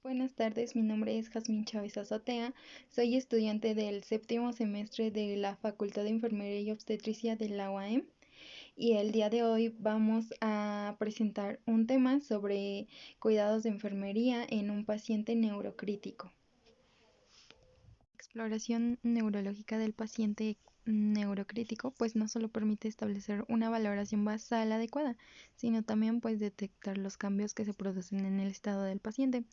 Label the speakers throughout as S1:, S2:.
S1: Buenas tardes, mi nombre es Jazmín Chávez Azotea, soy estudiante del séptimo semestre de la Facultad de Enfermería y Obstetricia de la UAM y el día de hoy vamos a presentar un tema sobre cuidados de enfermería en un paciente neurocrítico. Exploración neurológica del paciente neurocrítico pues no solo permite establecer una valoración basal adecuada, sino también pues detectar los cambios que se producen en el estado del paciente.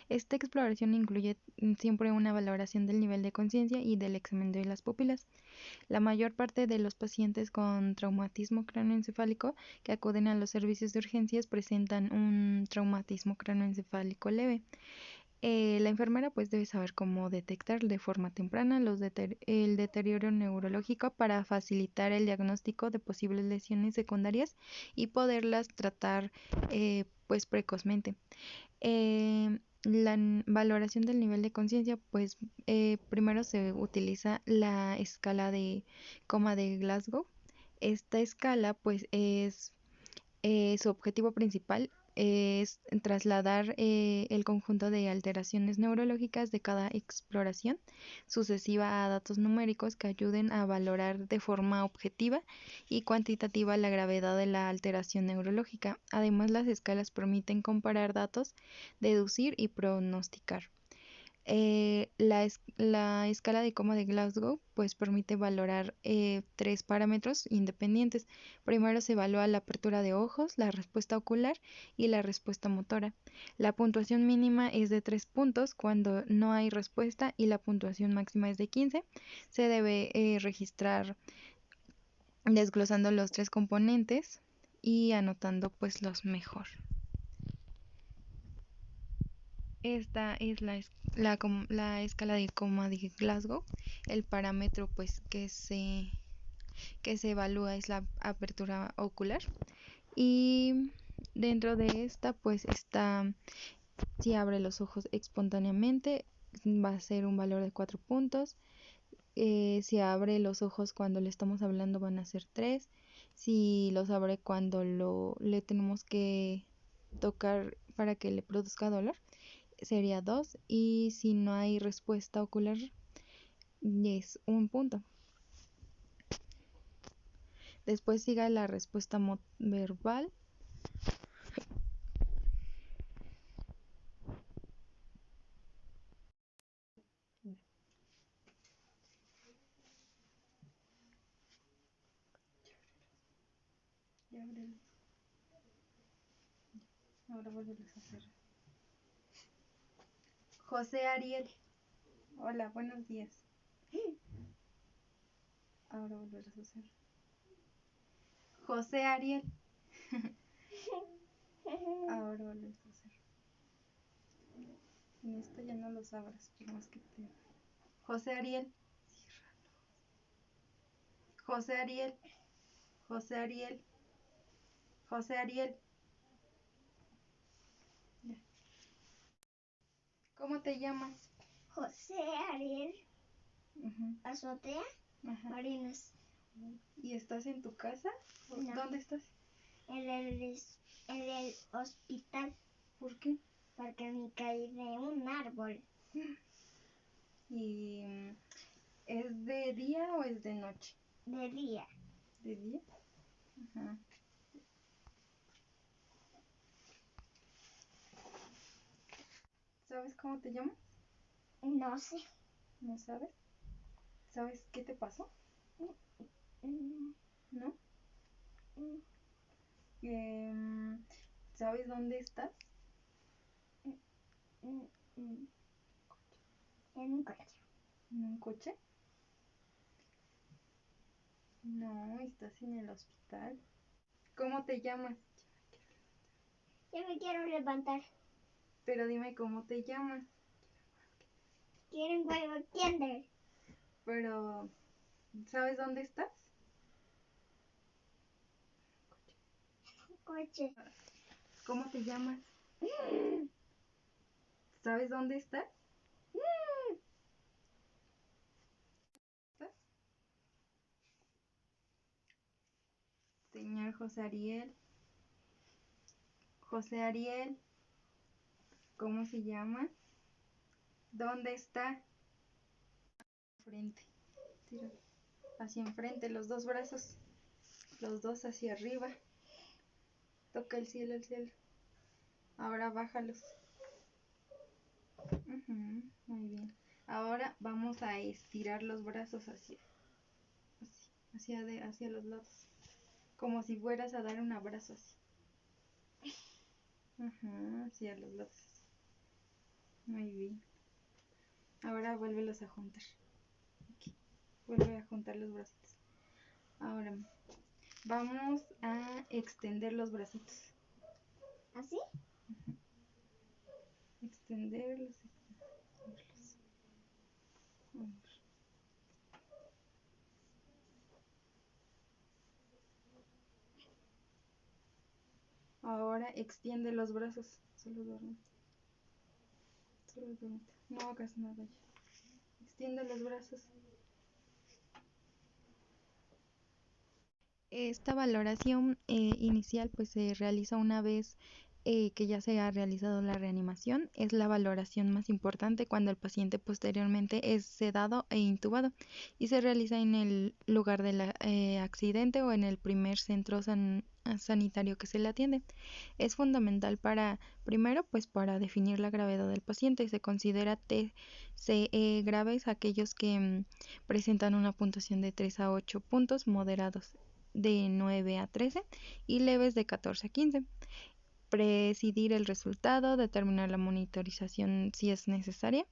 S1: Esta exploración incluye siempre una valoración del nivel de conciencia y del examen de las pupilas. La mayor parte de los pacientes con traumatismo cráneoencefálico que acuden a los servicios de urgencias presentan un traumatismo cráneoencefálico leve. La enfermera pues debe saber cómo detectar de forma temprana el deterioro neurológico para facilitar el diagnóstico de posibles lesiones secundarias y poderlas tratar pues precozmente. La valoración del nivel de conciencia pues primero se utiliza la escala de coma de Glasgow. Esta escala pues es su objetivo principal es trasladar el conjunto de alteraciones neurológicas de cada exploración sucesiva a datos numéricos que ayuden a valorar de forma objetiva y cuantitativa la gravedad de la alteración neurológica. Además, las escalas permiten comparar datos, deducir y pronosticar. La escala de coma de Glasgow pues permite valorar tres parámetros independientes. Primero se evalúa la apertura de ojos, la respuesta ocular y la respuesta motora. La puntuación mínima es de 3 puntos cuando no hay respuesta y la puntuación máxima es de 15. Se debe registrar desglosando los tres componentes y anotando pues los mejor. Esta es la escala de coma de Glasgow. El parámetro pues que se evalúa es la apertura ocular. Y dentro de esta pues está si abre los ojos espontáneamente va a ser un valor de 4 puntos. Si abre los ojos cuando le estamos hablando van a ser 3. Si los abre cuando le tenemos que tocar para que le produzca dolor sería 2 y si no hay respuesta ocular es un punto. Después siga la respuesta verbal. Ahora volverlos a hacer. José Ariel. Hola, buenos días. Ahora volverlos a hacer. José Ariel. Ahora volverlos a hacer. En esto ya no los abras, por más que te... José Ariel. José Ariel. José Ariel. José Ariel. ¿Cómo te llamas?
S2: José Ariel Azotea Marinas.
S1: ¿Y estás en tu casa?
S2: No.
S1: ¿Dónde estás?
S2: En el hospital.
S1: ¿Por qué?
S2: Porque me caí de un árbol.
S1: ¿Y es de día o es de noche?
S2: De día.
S1: ¿De día? Ajá. ¿Sabes cómo te llamas?
S2: No sé.
S1: ¿No sabes? ¿Sabes qué te pasó? ¿No? ¿Sabes dónde estás?
S2: En un coche.
S1: ¿En un coche? No, estás en el hospital. ¿Cómo te llamas?
S2: Yo me quiero levantar.
S1: Pero dime cómo te llamas.
S2: Quiero un juego Kinder.
S1: Pero, ¿sabes dónde estás?
S2: Coche.
S1: ¿Cómo te llamas? ¿Sabes dónde estás? Señor José Ariel. José Ariel. ¿Cómo se llama? ¿Dónde está? Frente. Tira hacia enfrente, los dos brazos, los dos hacia arriba. Toca el cielo, el cielo. Ahora bájalos. Muy bien. Ahora vamos a estirar los brazos hacia los lados. Como si fueras a dar un abrazo así. Hacia los lados. Muy bien. Ahora vuélvelos a juntar. Aquí. Vuelve a juntar los bracitos. Ahora vamos a extender los bracitos.
S2: ¿Así?
S1: Extenderlos. Ahora extiende los brazos. Solo duerme. No hagas nada ya. Extiende los brazos. Esta valoración inicial pues se realiza una vez que ya se ha realizado la reanimación. Es la valoración más importante cuando el paciente posteriormente es sedado e intubado y se realiza en el lugar del accidente o en el primer centro sanitario que se le atiende. Es fundamental primero, pues para definir la gravedad del paciente. Se considera TCE graves aquellos que presentan una puntuación de 3 a 8 puntos, moderados de 9 a 13 y leves de 14 a 15. Presidir el resultado, determinar la monitorización si es necesaria,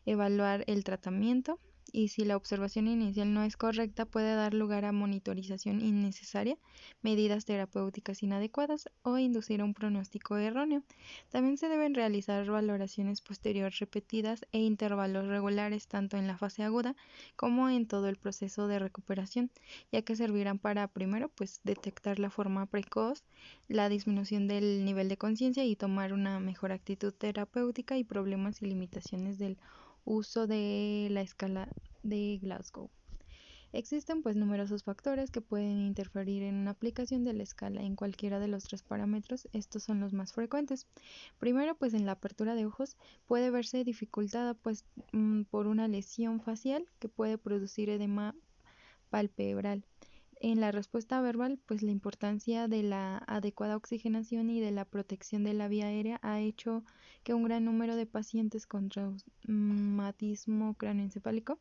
S1: evaluar el tratamiento y si la observación inicial no es correcta puede dar lugar a monitorización innecesaria, medidas terapéuticas inadecuadas o inducir a un pronóstico erróneo. También se deben realizar valoraciones posteriores repetidas e intervalos regulares tanto en la fase aguda como en todo el proceso de recuperación, ya que servirán para primero pues detectar la forma precoz, la disminución del nivel de conciencia y tomar una mejor actitud terapéutica y problemas y limitaciones del uso de la escala de Glasgow. Existen pues numerosos factores que pueden interferir en una aplicación de la escala en cualquiera de los 3 parámetros. Estos son los más frecuentes. Primero, pues en la apertura de ojos puede verse dificultada pues por una lesión facial que puede producir edema palpebral. En la respuesta verbal, pues la importancia de la adecuada oxigenación y de la protección de la vía aérea ha hecho que un gran número de pacientes con traumatismo cráneoencefálico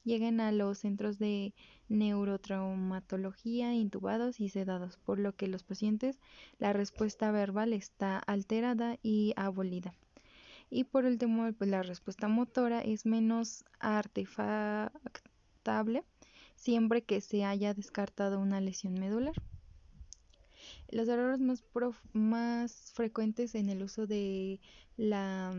S1: lleguen a los centros de neurotraumatología intubados y sedados, por lo que los pacientes la respuesta verbal está alterada y abolida. Y por último, pues la respuesta motora es menos artefactable siempre que se haya descartado una lesión medular. Los errores más frecuentes en el uso de la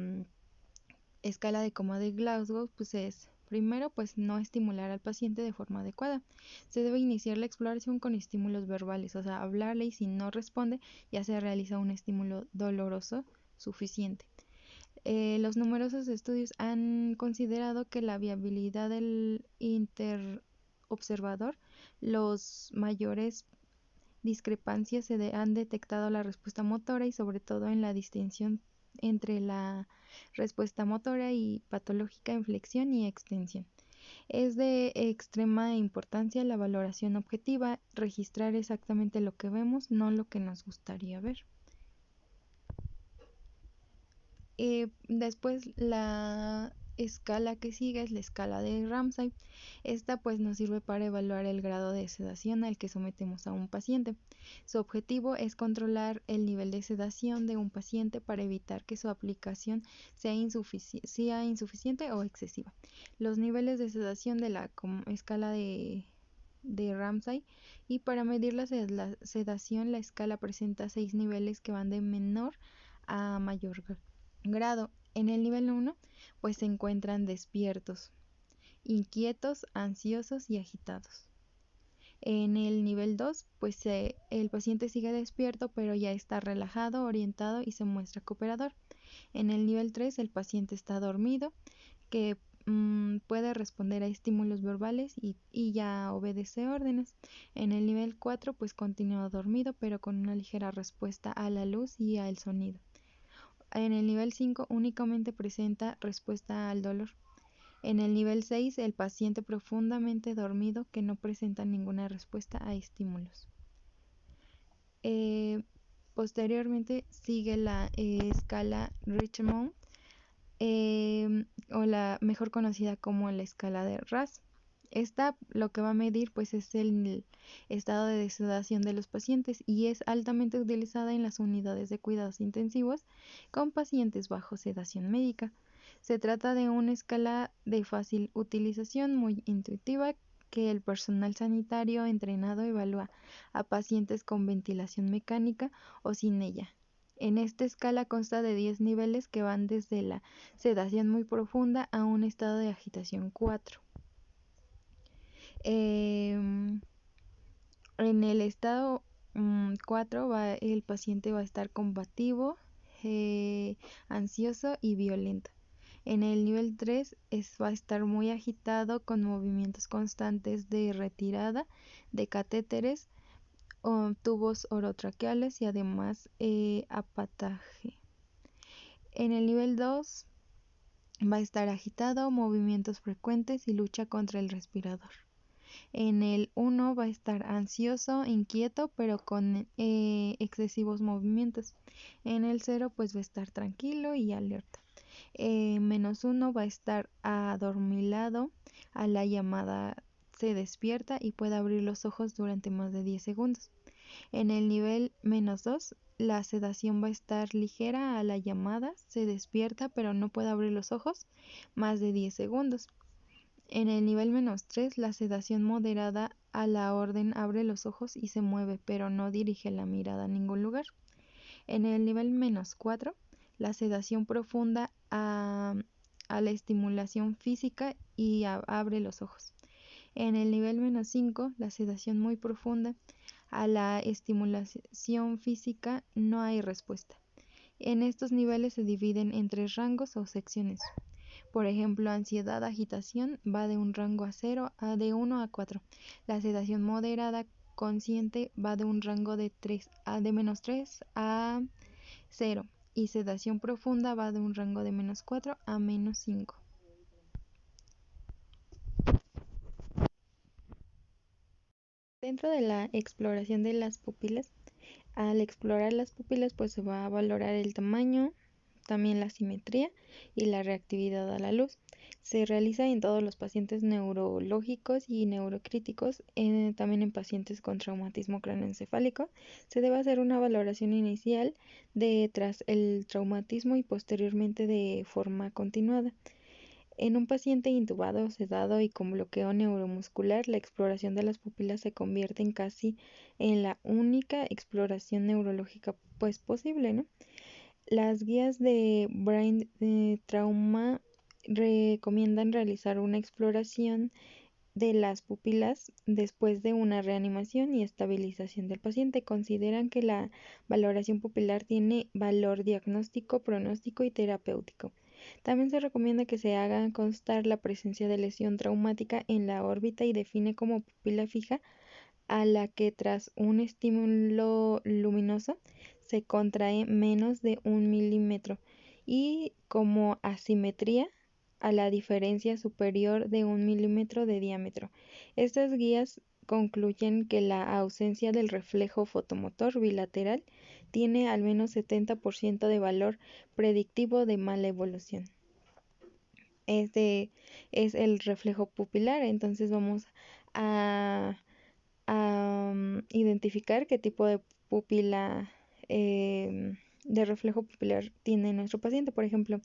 S1: escala de coma de Glasgow pues es primero pues no estimular al paciente de forma adecuada. Se debe iniciar la exploración con estímulos verbales, o sea, hablarle y si no responde ya se realiza un estímulo doloroso suficiente. Los numerosos estudios han considerado que la viabilidad del interobservador, los mayores discrepancias se han detectado la respuesta motora y sobre todo en la distinción entre la respuesta motora y patológica en flexión y extensión. Es de extrema importancia la valoración objetiva, registrar exactamente lo que vemos, no lo que nos gustaría ver. Después la escala que sigue es la escala de Ramsay. Esta pues nos sirve para evaluar el grado de sedación al que sometemos a un paciente. Su objetivo es controlar el nivel de sedación de un paciente para evitar que su aplicación sea insuficiente o excesiva. Los niveles de sedación de la escala de Ramsay, y para medir la sedación la escala presenta 6 niveles que van de menor a mayor grado. En el nivel 1 pues se encuentran despiertos, inquietos, ansiosos y agitados. En el nivel 2 pues el paciente sigue despierto pero ya está relajado, orientado y se muestra cooperador. En el nivel 3 el paciente está dormido, que puede responder a estímulos verbales y ya obedece órdenes. En el nivel 4 pues continúa dormido pero con una ligera respuesta a la luz y al sonido. En el nivel 5 únicamente presenta respuesta al dolor. En el nivel 6 el paciente profundamente dormido que no presenta ninguna respuesta a estímulos. Posteriormente sigue la escala Richmond, o la mejor conocida como la escala de RASS. Esta lo que va a medir pues es el estado de sedación de los pacientes y es altamente utilizada en las unidades de cuidados intensivos con pacientes bajo sedación médica. Se trata de una escala de fácil utilización, muy intuitiva, que el personal sanitario entrenado evalúa a pacientes con ventilación mecánica o sin ella. En esta escala consta de 10 niveles que van desde la sedación muy profunda a un estado de agitación 4. En el estado 4 el paciente va a estar combativo, ansioso y violento. En el nivel 3 va a estar muy agitado con movimientos constantes de retirada de catéteres o tubos orotraqueales y además apataje. En el nivel 2 va a estar agitado, movimientos frecuentes y lucha contra el respirador. En el 1 va a estar ansioso, inquieto, pero con excesivos movimientos. En el 0 pues va a estar tranquilo y alerta. -1 va a estar adormilado, a la llamada se despierta y puede abrir los ojos durante más de 10 segundos. En el nivel -2 la sedación va a estar ligera, a la llamada se despierta pero no puede abrir los ojos más de 10 segundos. En el nivel -3 la sedación moderada, a la orden abre los ojos y se mueve pero no dirige la mirada a ningún lugar. En el nivel -4 la sedación profunda a la estimulación física y abre los ojos. En el nivel -5 la sedación muy profunda, a la estimulación física no hay respuesta. En estos niveles se dividen en 3 rangos o secciones. Por ejemplo, ansiedad, agitación va de un rango de 1 a 4. La sedación moderada consciente va de un rango de -3 a 0 y sedación profunda va de un rango de -4 a -5. Dentro de la exploración de las pupilas, al explorar las pupilas pues se va a valorar el tamaño, también la simetría y la reactividad a la luz. Se realiza en todos los pacientes neurológicos y neurocríticos, también en pacientes con traumatismo craneoencefálico. Se debe hacer una valoración inicial tras el traumatismo y posteriormente de forma continuada. En un paciente intubado, sedado y con bloqueo neuromuscular, la exploración de las pupilas se convierte casi en la única exploración neurológica pues posible, ¿no? Las guías de Brain Trauma recomiendan realizar una exploración de las pupilas después de una reanimación y estabilización del paciente. Consideran que la valoración pupilar tiene valor diagnóstico, pronóstico y terapéutico. También se recomienda que se haga constar la presencia de lesión traumática en la órbita y define como pupila fija a la que tras un estímulo luminoso se contrae menos de 1 milímetro y como asimetría a la diferencia superior de 1 milímetro de diámetro. Estas guías concluyen que la ausencia del reflejo fotomotor bilateral tiene al menos 70% de valor predictivo de mala evolución. Este es el reflejo pupilar, entonces vamos a identificar qué tipo de pupila de reflejo pupilar tiene nuestro paciente. Por ejemplo,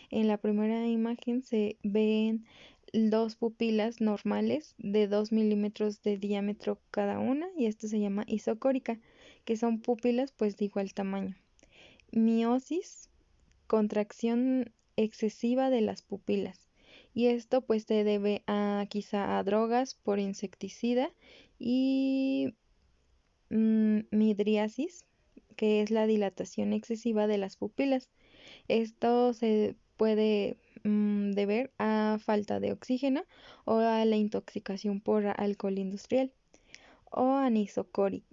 S1: en la primera imagen se ven 2 pupilas normales de 2 milímetros de diámetro cada una y esto se llama isocórica, que son pupilas pues de igual tamaño. Miosis, contracción excesiva de las pupilas. Y esto pues se debe quizá a drogas por insecticida y midriasis, que es la dilatación excesiva de las pupilas. Esto se puede deber a falta de oxígeno o a la intoxicación por alcohol industrial o anisocoria,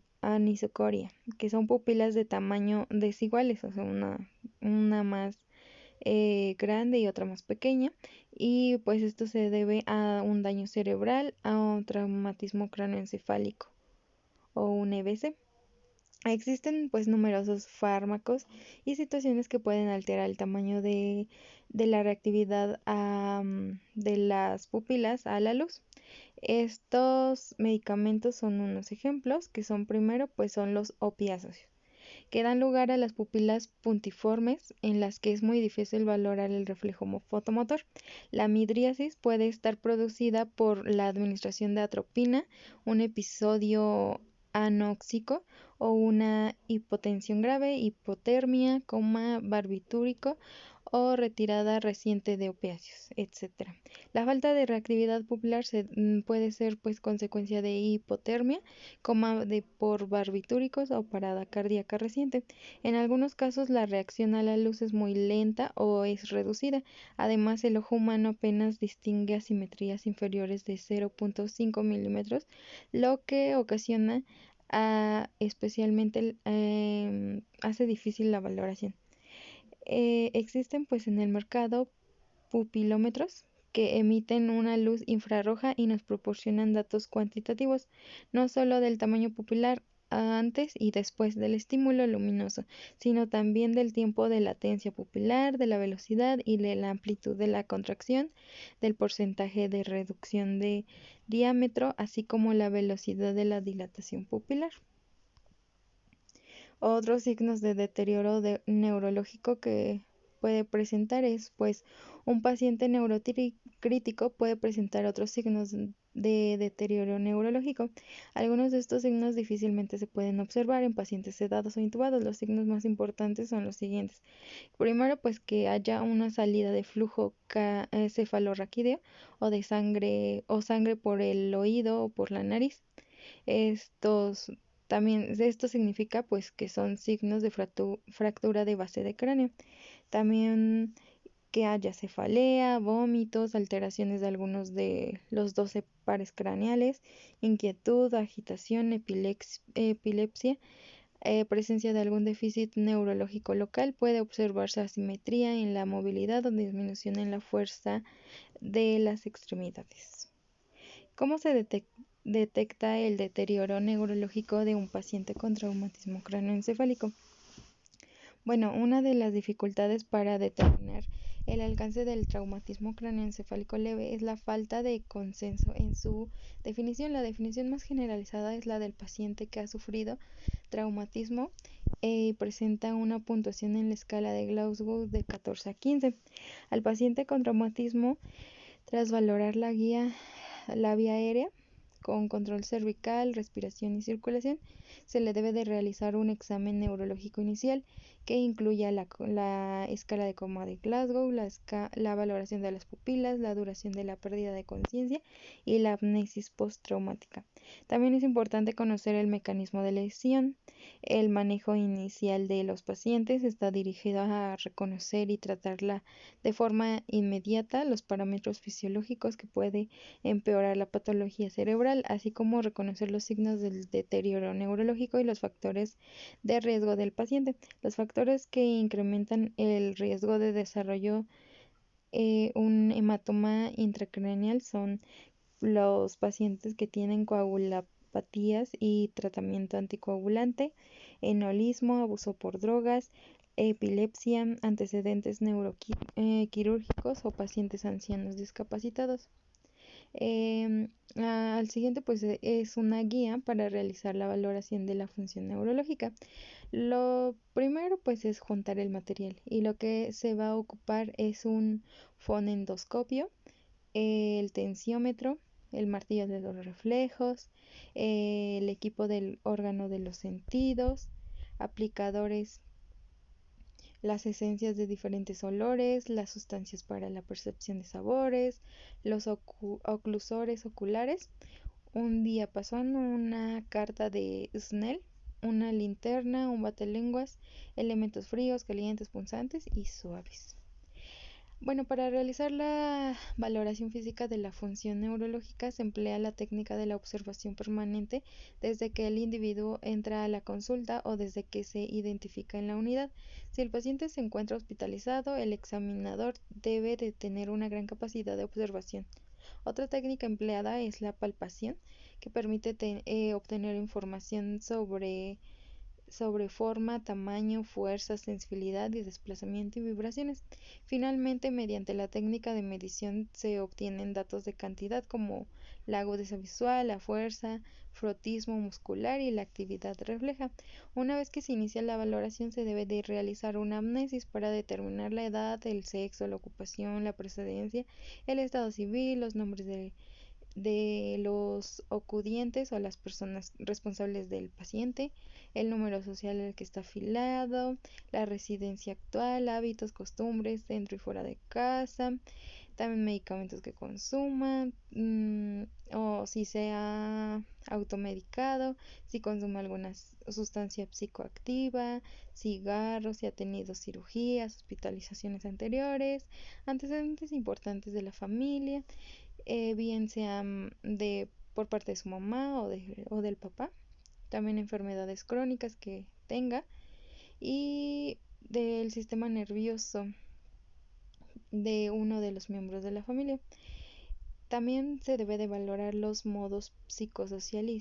S1: que son pupilas de tamaño desiguales, o sea, una una más grande y otra más pequeña, y pues esto se debe a un daño cerebral, a un traumatismo cráneoencefálico o un EBC. Existen pues numerosos fármacos y situaciones que pueden alterar el tamaño de la reactividad de las pupilas a la luz. Estos medicamentos son unos ejemplos, que son primero pues son los opiáceos, que dan lugar a las pupilas puntiformes en las que es muy difícil valorar el reflejo fotomotor. La midriasis puede estar producida por la administración de atropina, un episodio anóxico o una hipotensión grave, hipotermia, coma barbitúrico o retirada reciente de opiáceos, etc. La falta de reactividad pupilar puede ser pues consecuencia de hipotermia, coma por barbitúricos o parada cardíaca reciente. En algunos casos la reacción a la luz es muy lenta o es reducida. Además, el ojo humano apenas distingue asimetrías inferiores de 0.5 milímetros, lo que ocasiona especialmente hace difícil la valoración. Existen pues en el mercado pupilómetros que emiten una luz infrarroja y nos proporcionan datos cuantitativos, no solo del tamaño pupilar antes y después del estímulo luminoso, sino también del tiempo de latencia pupilar, de la velocidad y de la amplitud de la contracción, del porcentaje de reducción de diámetro, así como la velocidad de la dilatación pupilar. Otros signos de deterioro neurológico que puede presentar es, pues, un paciente neurocrítico puede presentar otros signos de deterioro neurológico. Algunos de estos signos difícilmente se pueden observar en pacientes sedados o intubados. Los signos más importantes son los siguientes. Primero, pues que haya una salida de flujo cefalorraquídeo o de sangre por el oído o por la nariz. Esto significa pues que son signos de fractura de base de cráneo. También que haya cefalea, vómitos, alteraciones de algunos de los 12 pares craneales, inquietud, agitación, epilepsia, presencia de algún déficit neurológico local. Puede observarse asimetría en la movilidad o disminución en la fuerza de las extremidades. ¿Cómo se detecta el deterioro neurológico de un paciente con traumatismo cráneoencefálico? Bueno, una de las dificultades para determinar el alcance del traumatismo cráneoencefálico leve es la falta de consenso en su definición. La definición más generalizada es la del paciente que ha sufrido traumatismo y presenta una puntuación en la escala de Glasgow de 14 a 15. Al paciente con traumatismo, tras valorar la vía aérea con control cervical, respiración y circulación, se le debe de realizar un examen neurológico inicial que incluya la escala de coma de Glasgow, la valoración de las pupilas, la duración de la pérdida de conciencia y la amnesis postraumática. También es importante conocer el mecanismo de lesión. El manejo inicial de los pacientes está dirigido a reconocer y tratarla de forma inmediata los parámetros fisiológicos que puede empeorar la patología cerebral, así como reconocer los signos del deterioro neurológico y los factores de riesgo del paciente. Los factores que incrementan el riesgo de desarrollo un hematoma intracraneal son los pacientes que tienen coagulopatías y tratamiento anticoagulante, enolismo, abuso por drogas, epilepsia, antecedentes neuroquirúrgicos o pacientes ancianos discapacitados. Al siguiente pues es una guía para realizar la valoración de la función neurológica. Lo primero pues es juntar el material y lo que se va a ocupar es un fonendoscopio, el tensiómetro, el martillo de los reflejos, el equipo del órgano de los sentidos, aplicadores, las esencias de diferentes olores, las sustancias para la percepción de sabores, los oclusores oculares, un diapasón, una carta de Snell, una linterna, un batelenguas, elementos fríos, calientes, punzantes y suaves. Bueno, para realizar la valoración física de la función neurológica se emplea la técnica de la observación permanente desde que el individuo entra a la consulta o desde que se identifica en la unidad. Si el paciente se encuentra hospitalizado, el examinador debe de tener una gran capacidad de observación. Otra técnica empleada es la palpación, que permite obtener información sobre forma, tamaño, fuerza, sensibilidad y desplazamiento y vibraciones. Finalmente, mediante la técnica de medición se obtienen datos de cantidad como la agudeza visual, la fuerza, frotismo muscular y la actividad refleja. Una vez que se inicia la valoración se debe de realizar una amnesis para determinar la edad, el sexo, la ocupación, la procedencia, el estado civil, los nombres de los acudientes o las personas responsables del paciente, el número social al que está afiliado, la residencia actual, hábitos, costumbres dentro y fuera de casa, también medicamentos que consuma, o si se ha automedicado, si consume alguna sustancia psicoactiva, cigarros, si ha tenido cirugías, hospitalizaciones anteriores, antecedentes importantes de la familia, bien sean por parte de su mamá o del papá, también enfermedades crónicas que tenga y del sistema nervioso de uno de los miembros de la familia. También se debe de valorar los modos psicosocial y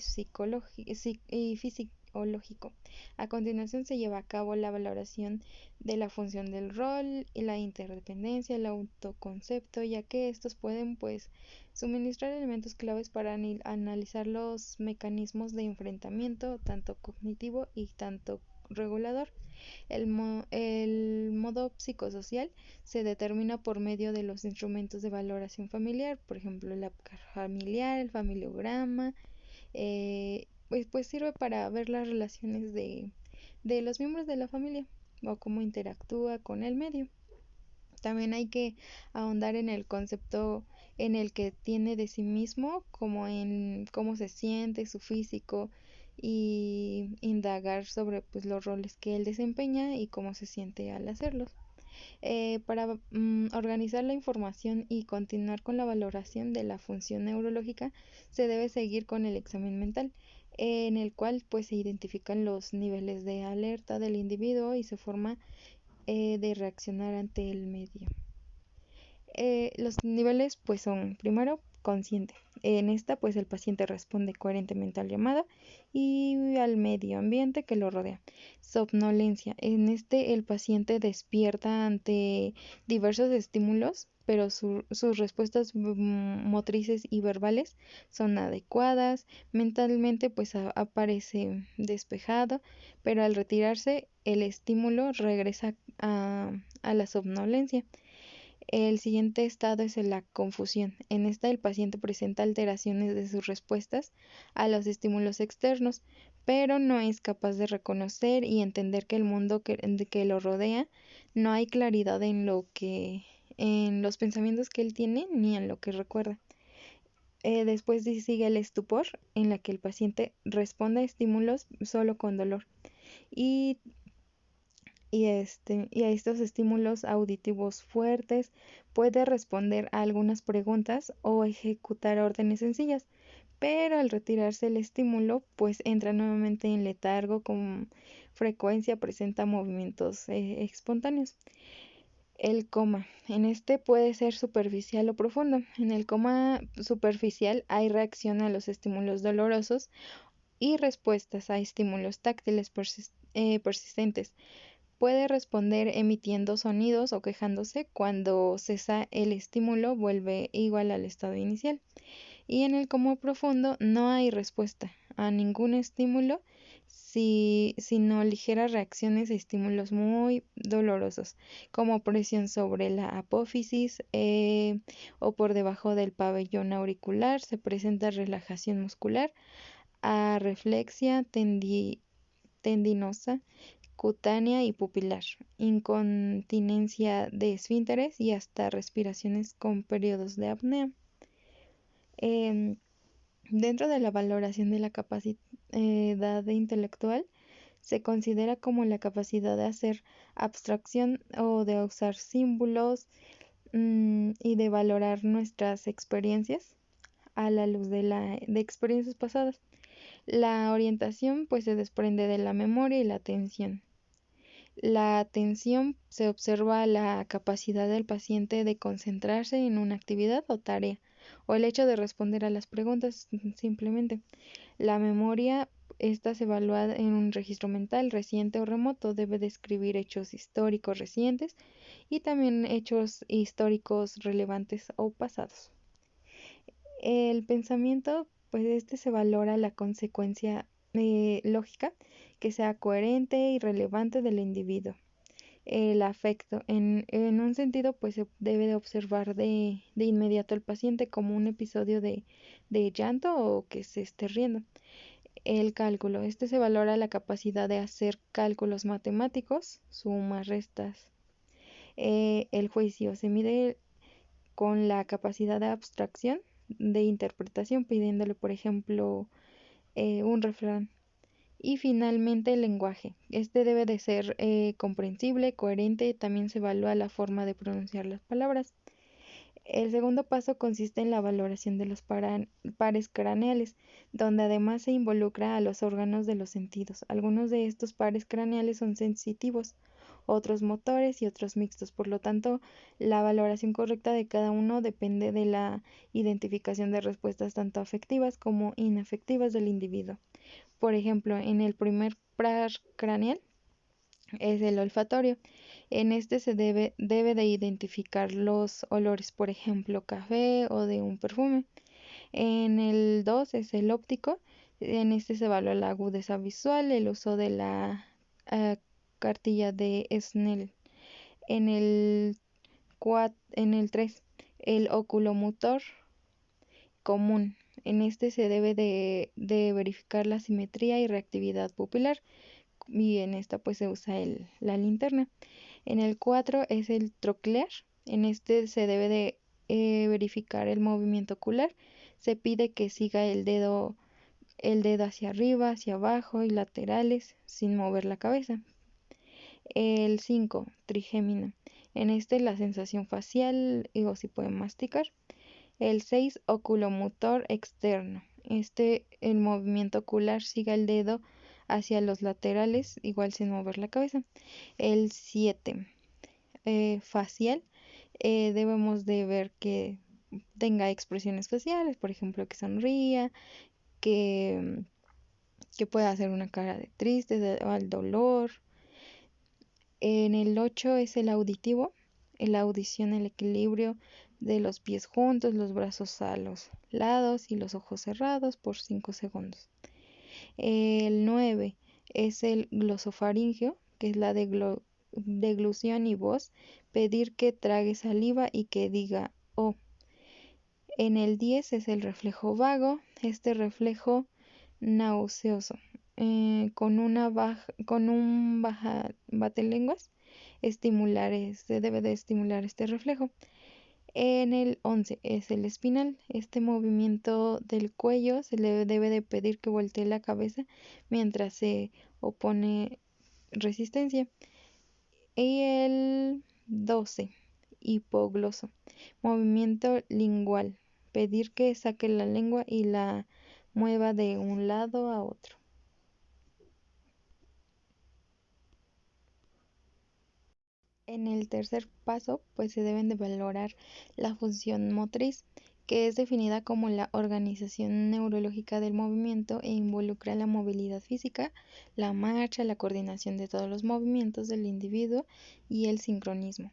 S1: fisiológico. A continuación se lleva a cabo la valoración de la función del rol y la interdependencia, el autoconcepto, ya que estos pueden pues suministrar elementos claves para analizar los mecanismos de enfrentamiento, tanto cognitivo y tanto regulador. El modo psicosocial se determina por medio de los instrumentos de valoración familiar, por ejemplo, el APGAR familiar, el familiograma, pues sirve para ver las relaciones de los miembros de la familia o cómo interactúa con el medio. También hay que ahondar en el concepto en el que tiene de sí mismo, como en cómo se siente, su físico, y indagar sobre pues, los roles que él desempeña y cómo se siente al hacerlos. Para organizar la información y continuar con la valoración de la función neurológica, se debe seguir con el examen mental, en el cual pues se identifican los niveles de alerta del individuo y su forma de reaccionar ante el medio. Los niveles pues son primero consciente. En esta pues el paciente responde coherentemente al llamado y al medio ambiente que lo rodea. Somnolencia. En este el paciente despierta ante diversos estímulos, pero sus respuestas motrices y verbales son adecuadas. Mentalmente pues aparece despejado, pero al retirarse el estímulo regresa a la somnolencia. El siguiente estado es la confusión. En esta el paciente presenta alteraciones de sus respuestas a los estímulos externos, pero no es capaz de reconocer y entender que el mundo que lo rodea no hay claridad en los pensamientos que él tiene ni en lo que recuerda. Después sigue el estupor, en la que el paciente responde a estímulos solo con dolor y y a estos estímulos auditivos fuertes puede responder a algunas preguntas o ejecutar órdenes sencillas, pero al retirarse el estímulo, pues entra nuevamente en letargo, con frecuencia presenta movimientos espontáneos. El coma. En este puede ser superficial o profundo. En el coma superficial hay reacción a los estímulos dolorosos y respuestas a estímulos táctiles persistentes. Puede responder emitiendo sonidos o quejándose. Cuando cesa el estímulo vuelve igual al estado inicial. Y en el coma profundo no hay respuesta a ningún estímulo, sino ligeras reacciones a estímulos muy dolorosos, como presión sobre la apófisis o por debajo del pabellón auricular. Se presenta relajación muscular, arreflexia tendinosa, cutánea y pupilar, incontinencia de esfínteres y hasta respiraciones con periodos de apnea. Em, Dentro de la valoración de la capacidad intelectual, se considera como la capacidad de hacer abstracción o de usar símbolos, y de valorar nuestras experiencias a la luz de experiencias pasadas. La orientación pues se desprende de la memoria y la atención. La atención se observa la capacidad del paciente de concentrarse en una actividad o tarea, o el hecho de responder a las preguntas simplemente. La memoria, esta se evalúa en un registro mental reciente o remoto, debe describir hechos históricos recientes y también hechos históricos relevantes o pasados. El pensamiento, pues se valora la consecuencia lógica que sea coherente y relevante del individuo. El afecto, en un sentido, pues se debe de observar de inmediato al paciente como un episodio de llanto o que se esté riendo. El cálculo, se valora la capacidad de hacer cálculos matemáticos, sumas, restas. El juicio se mide con la capacidad de abstracción, de interpretación, pidiéndole, por ejemplo, un refrán. Y finalmente el lenguaje. Debe de ser comprensible, coherente, también se evalúa la forma de pronunciar las palabras. El segundo paso consiste en la valoración de los pares craneales, donde además se involucra a los órganos de los sentidos. Algunos de estos pares craneales son sensitivos, otros motores y otros mixtos. Por lo tanto, la valoración correcta de cada uno depende de la identificación de respuestas tanto afectivas como inafectivas del individuo. Por ejemplo, en el primer par craneal es el olfatorio. En se debe de identificar los olores, por ejemplo, café o de un perfume. En el 2 es el óptico. En se evalúa la agudeza visual, el uso de la cartilla de Snell. En el 3, el oculomotor común. En se debe de verificar la simetría y reactividad pupilar y en esta pues se usa la linterna. En el 4 es el troclear. En se debe de verificar el movimiento ocular. Se pide que siga el dedo hacia arriba, hacia abajo y laterales sin mover la cabeza. El 5, trigémino. En la sensación facial o si pueden masticar. El 6, oculomotor externo. El movimiento ocular siga el dedo hacia los laterales, igual sin mover la cabeza. El 7, facial. Debemos de ver que tenga expresiones faciales, por ejemplo, que sonría, que, que pueda hacer una cara de triste o al dolor. En el 8 es el auditivo, la audición, el equilibrio de los pies juntos, los brazos a los lados y los ojos cerrados por 5 segundos. El 9 es el glosofaringeo, que es la deglución y voz, pedir que trague saliva y que diga oh. En el 10 es el reflejo vago, reflejo nauseoso, con un batelenguas, se debe de estimular este reflejo. En el 11 es el espinal, movimiento del cuello se le debe de pedir que voltee la cabeza mientras se opone resistencia. Y el 12, hipogloso, movimiento lingual, pedir que saque la lengua y la mueva de un lado a otro. En el tercer paso, pues se deben de valorar la función motriz, que es definida como la organización neurológica del movimiento e involucra la movilidad física, la marcha, la coordinación de todos los movimientos del individuo y el sincronismo.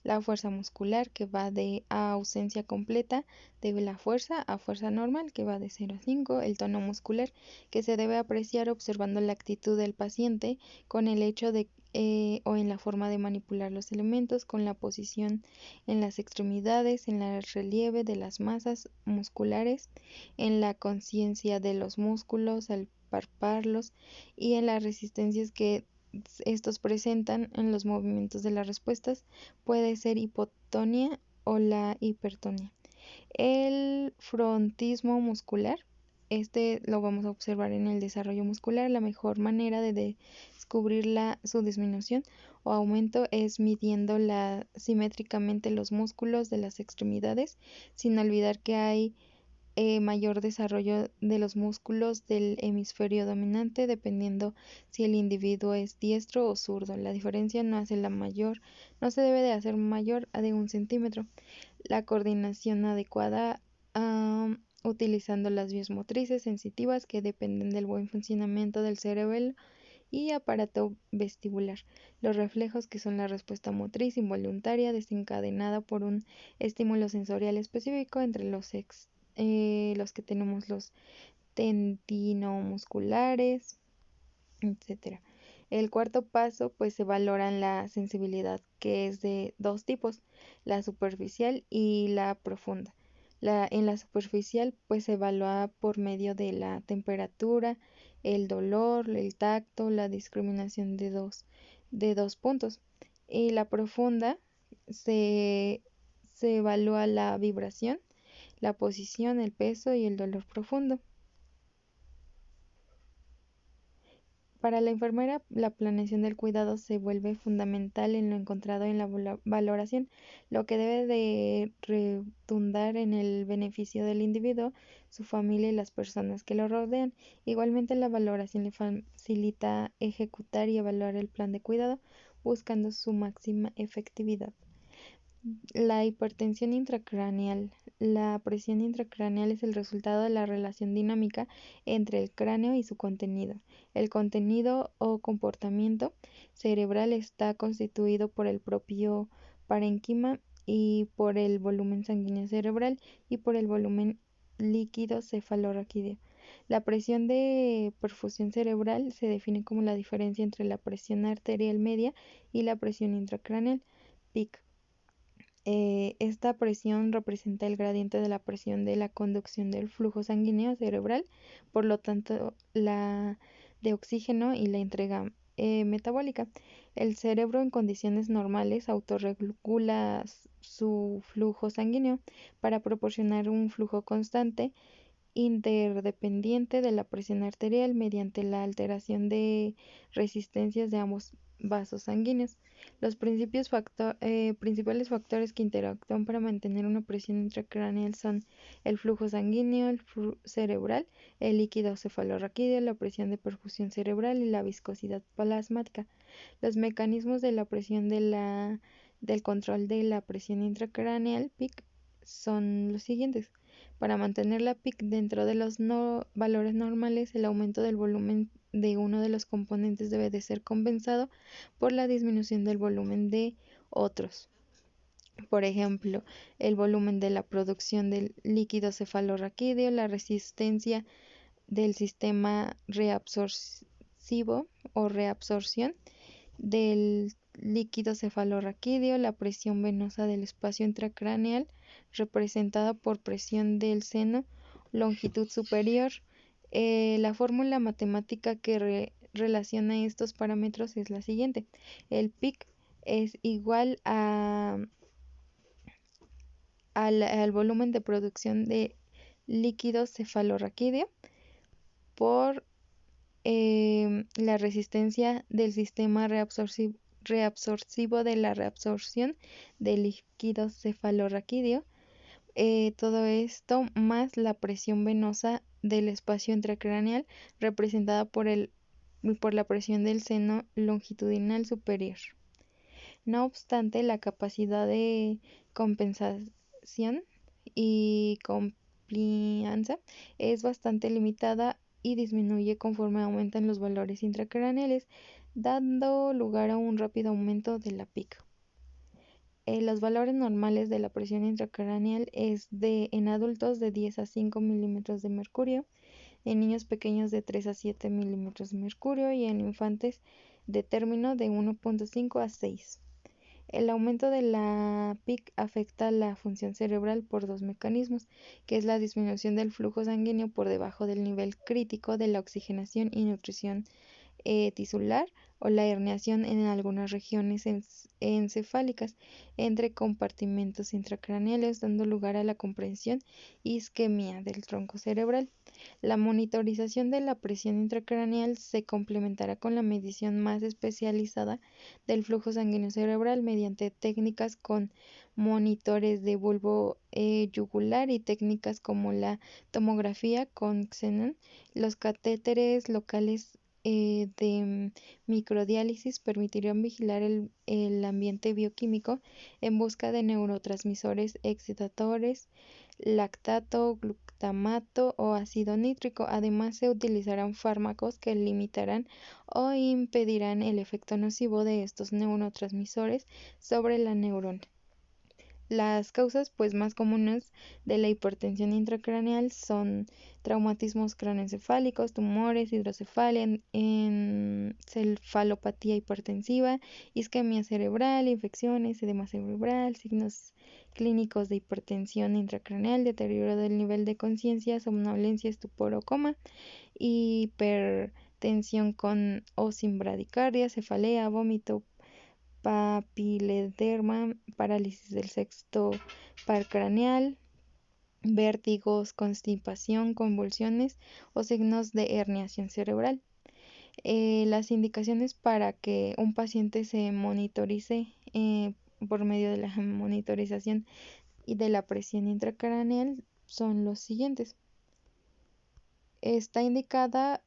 S1: La fuerza muscular, que va de a ausencia completa, debe la fuerza a fuerza normal, que va de 0 a 5. El tono muscular, que se debe apreciar observando la actitud del paciente con el hecho de o en la forma de manipular los elementos, con la posición en las extremidades, en el relieve de las masas musculares, en la conciencia de los músculos al palparlos y en las resistencias que estos presentan en los movimientos de las respuestas. Puede ser hipotonía o la hipertonía. El frontismo muscular, lo vamos a observar en el desarrollo muscular. La mejor manera de descubrir su disminución o aumento es midiendo simétricamente los músculos de las extremidades, sin olvidar que hay mayor desarrollo de los músculos del hemisferio dominante dependiendo si el individuo es diestro o zurdo. La diferencia no se debe de hacer mayor a de 1 centímetro. La coordinación adecuada utilizando las vías motrices sensitivas que dependen del buen funcionamiento del cerebelo y aparato vestibular. Los reflejos, que son la respuesta motriz involuntaria desencadenada por un estímulo sensorial específico, entre los que tenemos los tendinomusculares, etcétera. El cuarto paso, pues se valora la sensibilidad, que es de dos tipos, la superficial y la profunda. En la superficial, pues se evalúa por medio de la temperatura, el dolor, el tacto, la discriminación de dos puntos. Y la profunda se, se evalúa la vibración, la posición, el peso y el dolor profundo. Para la enfermera, la planeación del cuidado se vuelve fundamental en lo encontrado en la valoración, lo que debe de redundar en el beneficio del individuo, su familia y las personas que lo rodean. Igualmente, la valoración le facilita ejecutar y evaluar el plan de cuidado, buscando su máxima efectividad. La hipertensión intracraneal. La presión intracraneal es el resultado de la relación dinámica entre el cráneo y su contenido. El contenido o comportamiento cerebral está constituido por el propio parénquima y por el volumen sanguíneo cerebral y por el volumen líquido cefalorraquídeo. La presión de perfusión cerebral se define como la diferencia entre la presión arterial media y la presión intracraneal, PIC. Esta presión representa el gradiente de la presión de la conducción del flujo sanguíneo cerebral, por lo tanto la de oxígeno y la entrega metabólica. El cerebro en condiciones normales autorregula su flujo sanguíneo para proporcionar un flujo constante interdependiente de la presión arterial mediante la alteración de resistencias de ambos vasos sanguíneos. Los principales factores que interactúan para mantener una presión intracraneal son el flujo sanguíneo, cerebral, el líquido cefalorraquídeo, la presión de perfusión cerebral y la viscosidad plasmática. Los mecanismos de la presión del control de la presión intracraneal, PIC, son los siguientes. Para mantener la PIC dentro de los valores normales, el aumento del volumen de uno de los componentes debe de ser compensado por la disminución del volumen de otros. Por ejemplo, el volumen de la producción del líquido cefalorraquídeo, la resistencia del sistema reabsorcivo o reabsorción del líquido cefalorraquídeo, la presión venosa del espacio intracraneal, representada por presión del seno, longitud superior. La fórmula matemática que relaciona estos parámetros es la siguiente. El PIC es igual al volumen de producción de líquido cefalorraquídeo por la resistencia del sistema reabsorcivo de la reabsorción del líquido cefalorraquídeo. Todo esto más la presión venosa del espacio intracraneal representada por la presión del seno longitudinal superior. No obstante, la capacidad de compensación y complianza es bastante limitada y disminuye conforme aumentan los valores intracraneales, dando lugar a un rápido aumento de la PIC. Los valores normales de la presión intracraneal es en adultos de 10 a 5 milímetros de mercurio, en niños pequeños de 3 a 7 milímetros de mercurio y en infantes de término de 1.5 a 6. El aumento de la PIC afecta la función cerebral por dos mecanismos, que es la disminución del flujo sanguíneo por debajo del nivel crítico de la oxigenación y nutrición tisular o la herniación en algunas regiones encefálicas entre compartimentos intracraneales, dando lugar a la comprensión y isquemia del tronco cerebral. La monitorización de la presión intracraneal se complementará con la medición más especializada del flujo sanguíneo cerebral mediante técnicas con monitores de bulbo yugular y técnicas como la tomografía con xenón. Los catéteres locales de microdiálisis permitirán vigilar el ambiente bioquímico en busca de neurotransmisores excitatores, lactato, glutamato o ácido nítrico. Además, se utilizarán fármacos que limitarán o impedirán el efecto nocivo de estos neurotransmisores sobre la neurona. Las causas pues más comunes de la hipertensión intracraneal son traumatismos craneoencefálicos, tumores, hidrocefalia, encefalopatía hipertensiva, isquemia cerebral, infecciones, edema cerebral, signos clínicos de hipertensión intracraneal, deterioro del nivel de conciencia, somnolencia, estupor o coma, hipertensión con o sin bradicardia, cefalea, vómito, papiledema, parálisis del sexto par craneal, vértigos, constipación, convulsiones o signos de herniación cerebral. Las indicaciones para que un paciente se monitorice por medio de la monitorización y de la presión intracraneal son los siguientes. Está indicada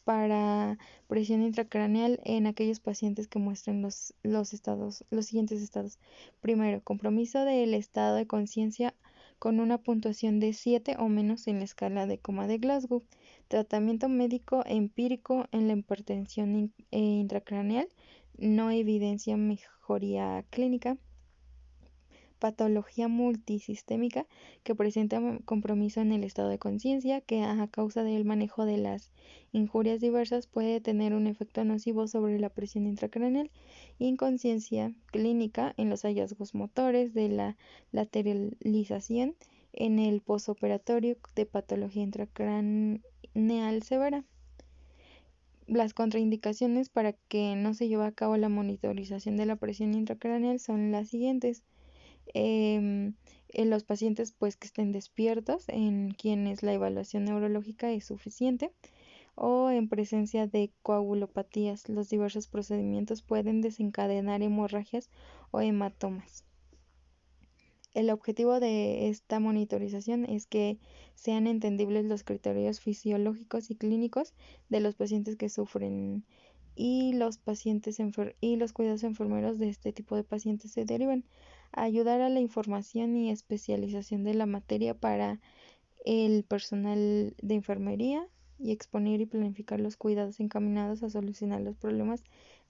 S1: para presión intracraneal en aquellos pacientes que muestren los siguientes estados. Primero, compromiso del estado de conciencia con una puntuación de 7 o menos en la escala de coma de Glasgow. Tratamiento médico empírico en la hipertensión intracraneal. No evidencia mejoría clínica. Patología multisistémica que presenta compromiso en el estado de conciencia, que a causa del manejo de las injurias diversas puede tener un efecto nocivo sobre la presión intracraneal. Inconsciencia clínica en los hallazgos motores de la lateralización en el posoperatorio de patología intracraneal severa. Las contraindicaciones para que no se lleve a cabo la monitorización de la presión intracraneal son las siguientes. En los pacientes pues que estén despiertos, en quienes la evaluación neurológica es suficiente, o en presencia de coagulopatías. Los diversos procedimientos pueden desencadenar hemorragias o hematomas. El objetivo de esta monitorización es que sean entendibles los criterios fisiológicos y clínicos de los pacientes que sufren y los cuidados enfermeros de este tipo de pacientes se derivan. Ayudar a la información y especialización de la materia para el personal de enfermería y exponer y planificar los cuidados encaminados a solucionar los problemas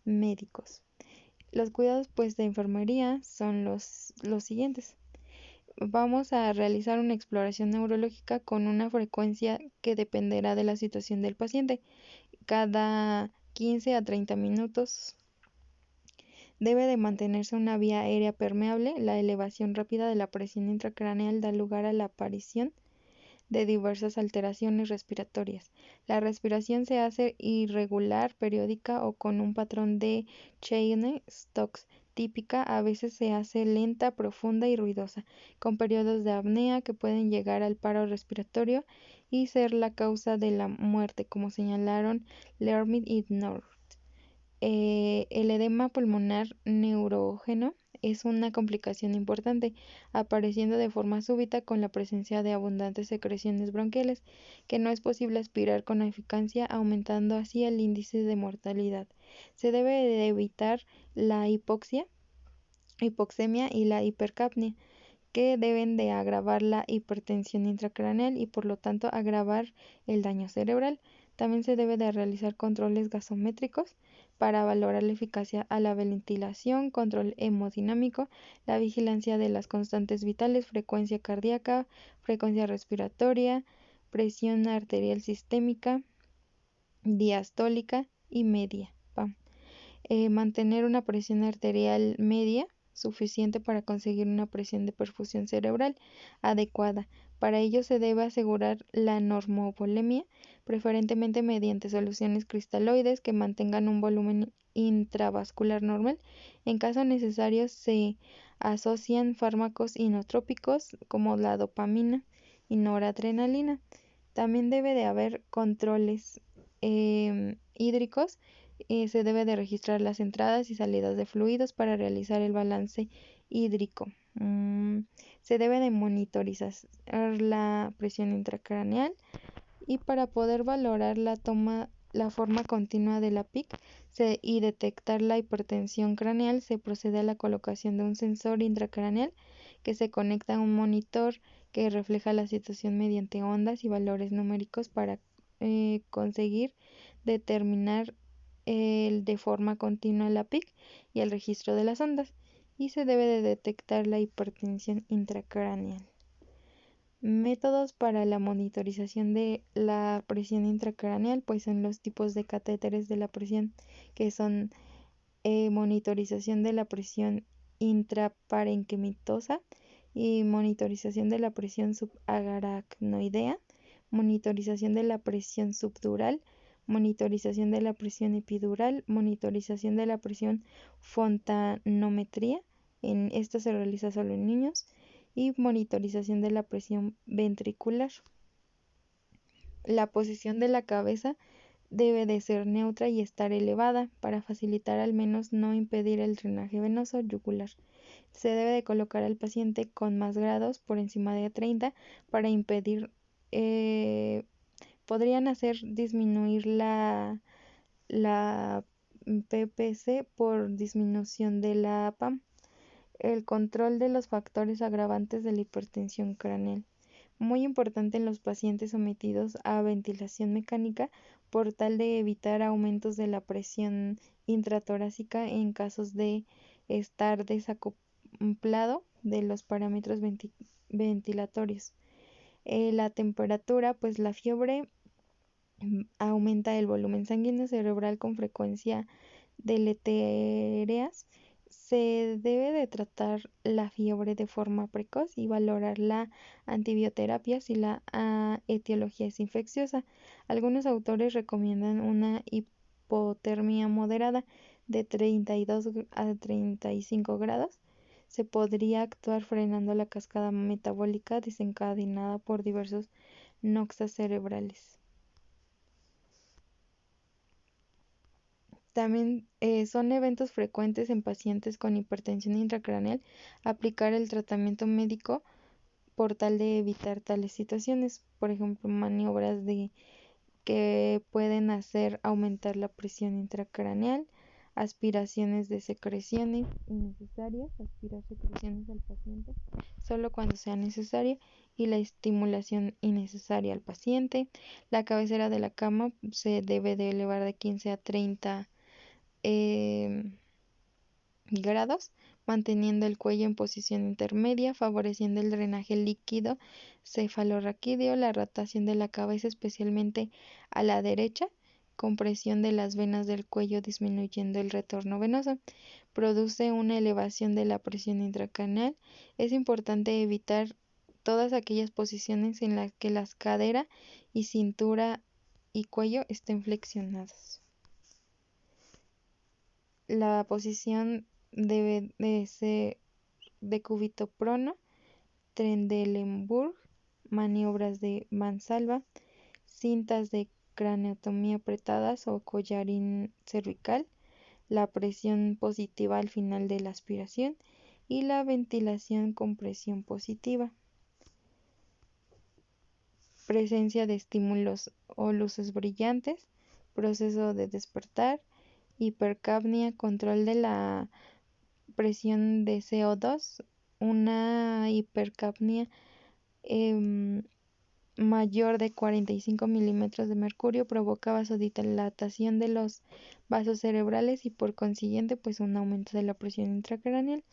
S1: médicos. Los cuidados pues de enfermería son los siguientes. Vamos a realizar una exploración neurológica con una frecuencia que dependerá de la situación del paciente. Cada 15 a 30 minutos debe de mantenerse una vía aérea permeable. La elevación rápida de la presión intracraneal da lugar a la aparición de diversas alteraciones respiratorias. La respiración se hace irregular, periódica o con un patrón de Cheyne-Stokes típica. A veces se hace lenta, profunda y ruidosa, con periodos de apnea que pueden llegar al paro respiratorio y ser la causa de la muerte, como señalaron Lermit y North. El edema pulmonar neurógeno es una complicación importante, apareciendo de forma súbita con la presencia de abundantes secreciones bronquiales, que no es posible aspirar con eficacia, aumentando así el índice de mortalidad. Se debe de evitar la hipoxemia y la hipercapnia, que deben de agravar la hipertensión intracraneal y por lo tanto agravar el daño cerebral. También se debe de realizar controles gasométricos para valorar la eficacia a la ventilación, control hemodinámico, la vigilancia de las constantes vitales, frecuencia cardíaca, frecuencia respiratoria, presión arterial sistémica, diastólica y media. Mantener una presión arterial media suficiente para conseguir una presión de perfusión cerebral adecuada. Para ello se debe asegurar la normovolemia preferentemente mediante soluciones cristaloides que mantengan un volumen intravascular normal. En caso necesario, se asocian fármacos inotrópicos como la dopamina y noradrenalina. También debe de haber controles hídricos. Se debe de registrar las entradas y salidas de fluidos para realizar el balance hídrico. Se debe de monitorizar la presión intracraneal y para poder valorar la forma continua de la PIC y detectar la hipertensión craneal, se procede a la colocación de un sensor intracraneal que se conecta a un monitor que refleja la situación mediante ondas y valores numéricos para conseguir determinar de forma continua la PIC y el registro de las ondas, y se debe de detectar la hipertensión intracraneal. Métodos para la monitorización de la presión intracraneal, pues son los tipos de catéteres de la presión, que son monitorización de la presión intraparenquimatosa y monitorización de la presión subaracnoidea, monitorización de la presión subdural, monitorización de la presión epidural, monitorización de la presión fontanometría, esta se realiza solo en niños, y monitorización de la presión ventricular. La posición de la cabeza debe de ser neutra y estar elevada para facilitar al menos no impedir el drenaje venoso yugular. Se debe de colocar al paciente con más grados por encima de 30 para impedir, podrían hacer disminuir la PPC por disminución de la PAM. El control de los factores agravantes de la hipertensión craneal. Muy importante en los pacientes sometidos a ventilación mecánica por tal de evitar aumentos de la presión intratorácica en casos de estar desacoplado de los parámetros ventilatorios. La temperatura, pues la fiebre aumenta el volumen sanguíneo cerebral con frecuencia deletéreas. Se debe de tratar la fiebre de forma precoz y valorar la antibioterapia si la etiología es infecciosa. Algunos autores recomiendan una hipotermia moderada de 32 a 35 grados. Se podría actuar frenando la cascada metabólica desencadenada por diversos noxas cerebrales. También son eventos frecuentes en pacientes con hipertensión intracraneal aplicar el tratamiento médico por tal de evitar tales situaciones. Por ejemplo, maniobras que pueden hacer aumentar la presión intracraneal, aspiraciones de secreciones innecesarias, aspirar secreciones al paciente solo cuando sea necesaria, y la estimulación innecesaria al paciente. La cabecera de la cama se debe de elevar de 15 a 30 grados, manteniendo el cuello en posición intermedia, favoreciendo el drenaje líquido cefalorraquídeo, la rotación de la cabeza especialmente a la derecha, compresión de las venas del cuello disminuyendo el retorno venoso, produce una elevación de la presión intracraneal. Es importante evitar todas aquellas posiciones en las que las cadera y cintura y cuello estén flexionados. La posición debe de ser de cúbito prono, Trendelenburg, maniobras de mansalva, cintas de craneotomía apretadas o collarín cervical, la presión positiva al final de la aspiración y la ventilación con presión positiva. Presencia de estímulos o luces brillantes, proceso de despertar, hipercapnia, control de la presión de CO2, una hipercapnia mayor de 45 milímetros de mercurio provoca vasodilatación de los vasos cerebrales y por consiguiente pues un aumento de la presión intracraneal.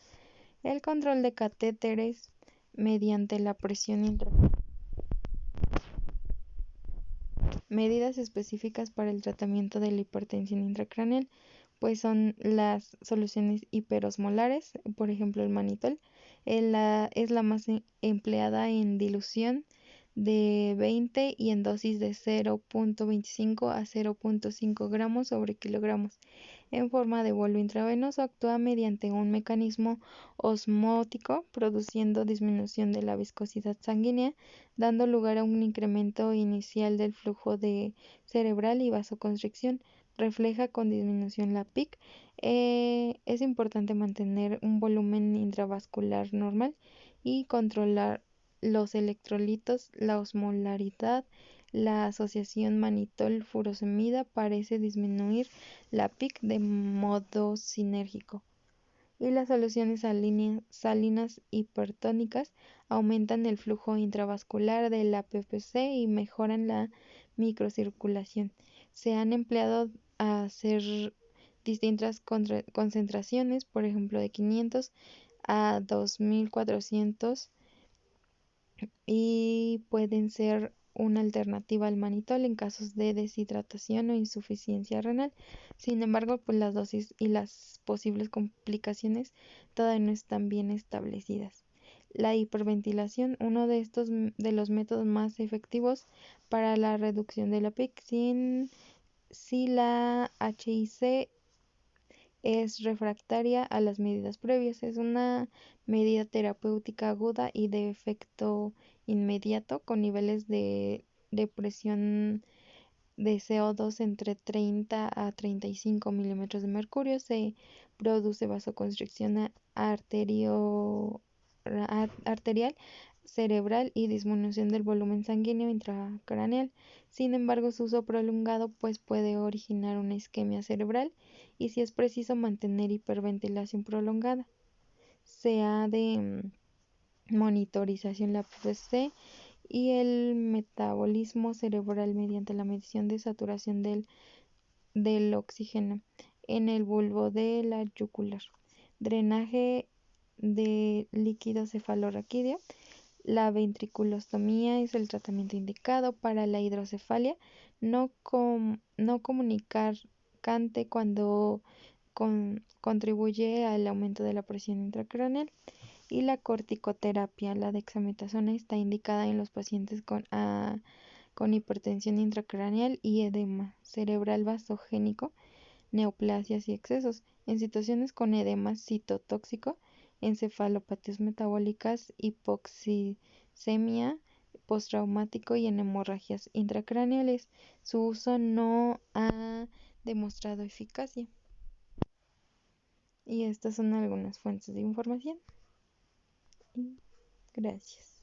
S1: El control de catéteres mediante la presión intracraneal. Medidas específicas para el tratamiento de la hipertensión intracraneal pues son las soluciones hiperosmolares, por ejemplo el manitol, es la más empleada en dilución de 20 y en dosis de 0.25 a 0.5 gramos sobre kilogramos. En forma de bolo intravenoso actúa mediante un mecanismo osmótico, produciendo disminución de la viscosidad sanguínea, dando lugar a un incremento inicial del flujo cerebral y vasoconstricción. Refleja con disminución la PIC. Es importante mantener un volumen intravascular normal y controlar los electrolitos, la osmolaridad. La asociación mannitol-furosemida parece disminuir la PIC de modo sinérgico. Y las soluciones salinas hipertónicas aumentan el flujo intravascular de la PPC y mejoran la microcirculación. Se han empleado a hacer distintas concentraciones, por ejemplo, de 500 a 2400, y pueden ser una alternativa al mannitol en casos de deshidratación o insuficiencia renal. Sin embargo, pues las dosis y las posibles complicaciones todavía no están bien establecidas. La hiperventilación, uno de estos de los métodos más efectivos para la reducción de la PIC, si la HIC es refractaria a las medidas previas. Es una medida terapéutica aguda y de efecto inmediato con niveles de presión de CO2 entre 30 a 35 milímetros de mercurio. Se produce vasoconstricción arterial cerebral y disminución del volumen sanguíneo intracraneal. Sin embargo, su uso prolongado pues puede originar una isquemia cerebral y si es preciso mantener hiperventilación prolongada. Se ha de monitorización la PVC y el metabolismo cerebral mediante la medición de saturación del oxígeno en el bulbo de la yugular. Drenaje de líquido cefalorraquídeo. La ventriculostomía es el tratamiento indicado para la hidrocefalia no comunicante cuando contribuye al aumento de la presión intracraneal. Y la corticoterapia, la dexametasona, está indicada en los pacientes con hipertensión intracraneal y edema cerebral vasogénico, neoplasias y excesos. En situaciones con edema citotóxico, encefalopatías metabólicas, hipoxemia postraumático y en hemorragias intracraneales. Su uso no ha demostrado eficacia. Y estas son algunas fuentes de información. Gracias.